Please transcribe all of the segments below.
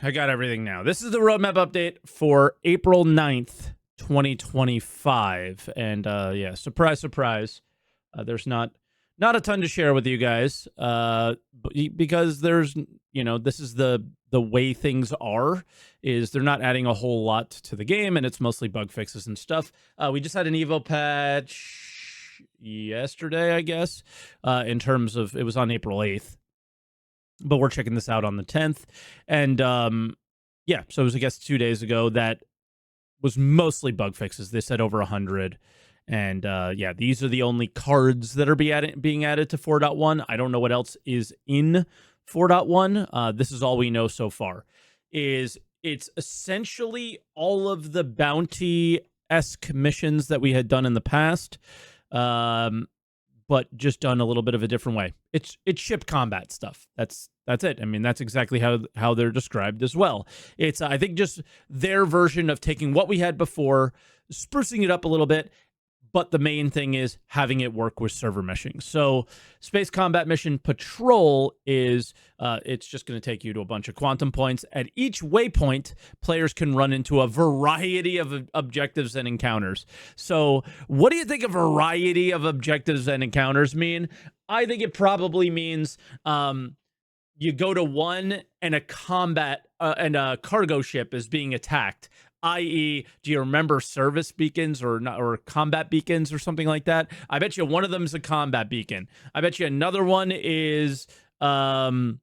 I got everything now. This is the roadmap update for April 9th, 2025. And yeah, surprise, surprise. There's not a ton to share with you guys because there's, this is the way things are, is they're not adding a whole lot to the game, and it's mostly bug fixes and stuff. We just had an Evo patch yesterday, I guess, in terms of, it was on April 8th. But we're checking this out on the 10th. And yeah, so it was, I guess, 2 days ago. That was mostly bug fixes. They said over 100. And yeah, these are the only cards that are being added to 4.1. I don't know what else is in 4.1. This is all we know so far. It's essentially all of the bounty-esque missions that we had done in the past. But just done a little bit of a different way. It's ship combat stuff. That's it. I mean, that's exactly how they're described as well. It's, I think, just their version of taking what we had before, sprucing it up a little bit, but the main thing is having it work with server meshing. So Space Combat Mission Patrol is, it's just going to take you to a bunch of quantum points. At each waypoint, players can run into a variety of objectives and encounters. So what do you think a variety of objectives and encounters mean? I think it probably means you go to one and a cargo ship is being attacked. I.e., do you remember service beacons or combat beacons or something like that? I bet you one of them is a combat beacon. I bet you another one is just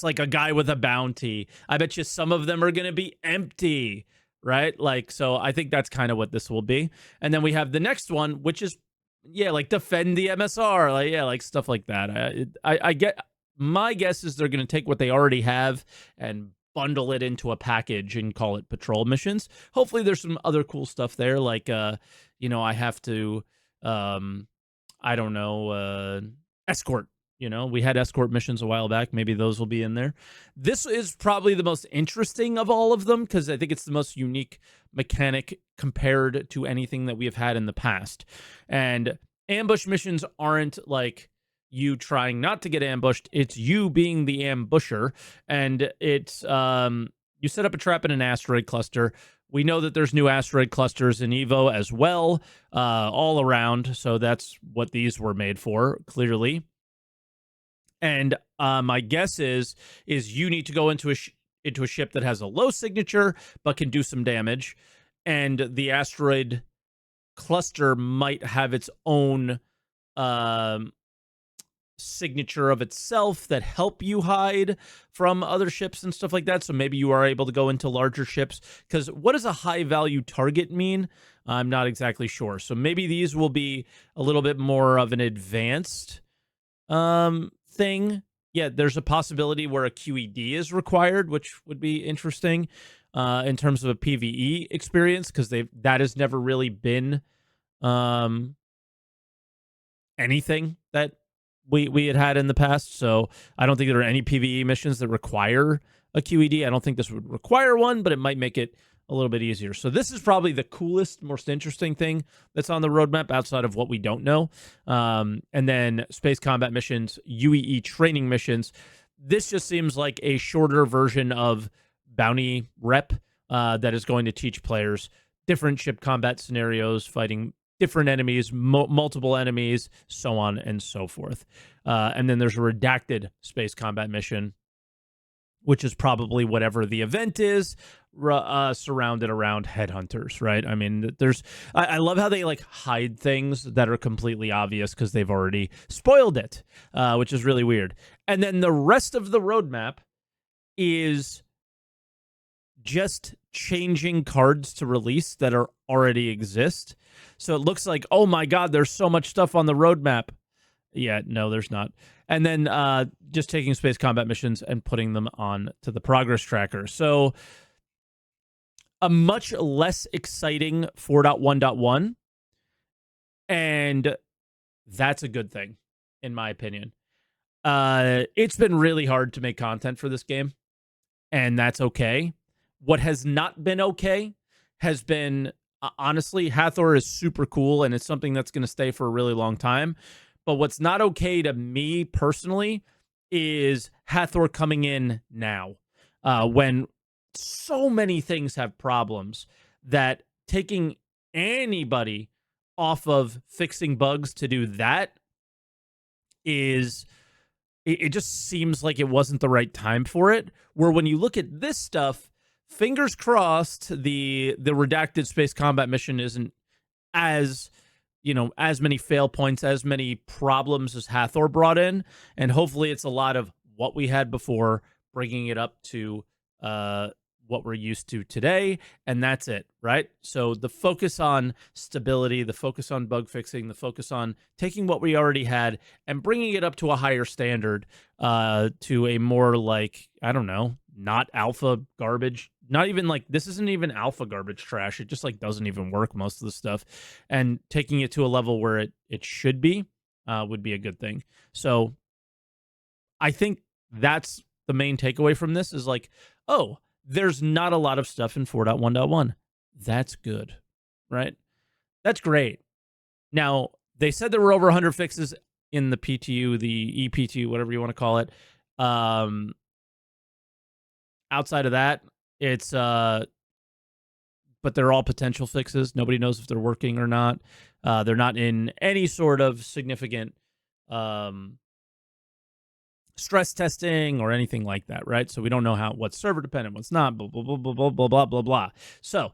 like a guy with a bounty. I bet you some of them are going to be empty, right? Like, so I think that's kind of what this will be. And then we have the next one, which is, yeah, like defend the MSR, like, yeah, like stuff like that. I get, my guess is they're going to take what they already have and bundle it into a package and call it patrol missions. Hopefully there's some other cool stuff there, like I have to I don't know, escort. We had escort missions a while back. Maybe those will be in there. This is probably the most interesting of all of them because I think it's the most unique mechanic compared to anything that we have had in the past. And ambush missions aren't like you trying not to get ambushed. It's you being the ambusher, and it's you set up a trap in an asteroid cluster. We know that there's new asteroid clusters in Evo as well, all around, so that's what these were made for, clearly. And my guess is you need to go into a ship that has a low signature but can do some damage, and the asteroid cluster might have its own signature of itself that help you hide from other ships and stuff like that. So maybe you are able to go into larger ships, because what does a high value target mean? I'm not exactly sure. So maybe these will be a little bit more of an advanced thing. Yeah, there's a possibility where a QED is required, which would be interesting in terms of a PvE experience, because that has never really been anything that we had in the past. So I don't think there are any PvE missions that require a QED. I don't think this would require one, but it might make it a little bit easier. So this is probably the coolest, most interesting thing that's on the roadmap outside of what we don't know. And then Space Combat Missions, UEE training missions. This just seems like a shorter version of Bounty Rep that is going to teach players different ship combat scenarios, fighting different enemies, multiple enemies, so on and so forth. And then there's a redacted Space Combat Mission, which is probably whatever the event is, surrounded around headhunters, right? I mean, I love how they like hide things that are completely obvious because they've already spoiled it, which is really weird. And then the rest of the roadmap is just changing cards to release that are already exist. So it looks like, oh my God, there's so much stuff on the roadmap. Yeah, no, there's not. And then just taking Space Combat Missions and putting them on to the progress tracker. So a much less exciting 4.1.1. And that's a good thing, in my opinion. It's been really hard to make content for this game, and that's okay. What has not been okay has been, honestly, Hathor is super cool, and it's something that's going to stay for a really long time. But what's not okay to me personally is Hathor coming in now. when so many things have problems that taking anybody off of fixing bugs to do that is it just seems like it wasn't the right time for it. Where when you look at this stuff, fingers crossed, the redacted space combat mission isn't as as many fail points, as many problems as Hathor brought in, and hopefully it's a lot of what we had before, bringing it up to uh, what we're used to today, and that's it, right? So the focus on stability, the focus on bug fixing, the focus on taking what we already had and bringing it up to a higher standard, to a more like, I don't know, not alpha garbage, not even like, this isn't even alpha garbage trash. It just like doesn't even work, most of the stuff, and taking it to a level where it should be, would be a good thing. So I think that's the main takeaway from this is like, oh, there's not a lot of stuff in 4.1.1. That's good, right? That's great. Now, they said there were over 100 fixes in the PTU, the ePTU, whatever you want to call it. Outside of that, it's but they're all potential fixes. Nobody knows if they're working or not. They're not in any sort of significant stress testing or anything like that, right? So we don't know what's server dependent, what's not, blah, blah, blah, blah, blah, blah, blah, blah, blah. So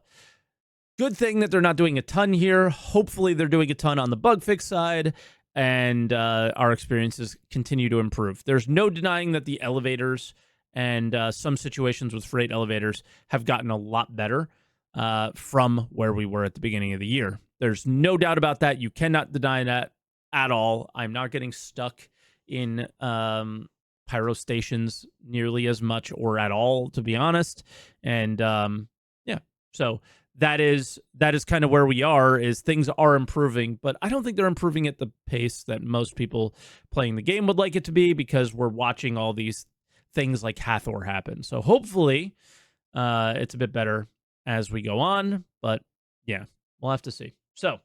good thing that they're not doing a ton here. Hopefully they're doing a ton on the bug fix side, and our experiences continue to improve. There's no denying that the elevators and some situations with freight elevators have gotten a lot better from where we were at the beginning of the year. There's no doubt about that. You cannot deny that at all. I'm not getting stuck in pyro stations nearly as much or at all, to be honest. And yeah, so that is kind of where we are. Is things are improving, but I don't think they're improving at the pace that most people playing the game would like it to be, because we're watching all these things like Hathor happen. So hopefully it's a bit better as we go on, but yeah, we'll have to see. So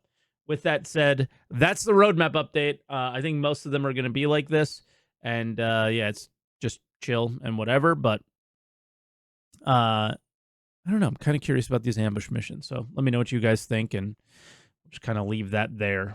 with that said, that's the roadmap update. I think most of them are going to be like this, and yeah, it's just chill and whatever. But I don't know. I'm kind of curious about these ambush missions. So let me know what you guys think, and just kind of leave that there.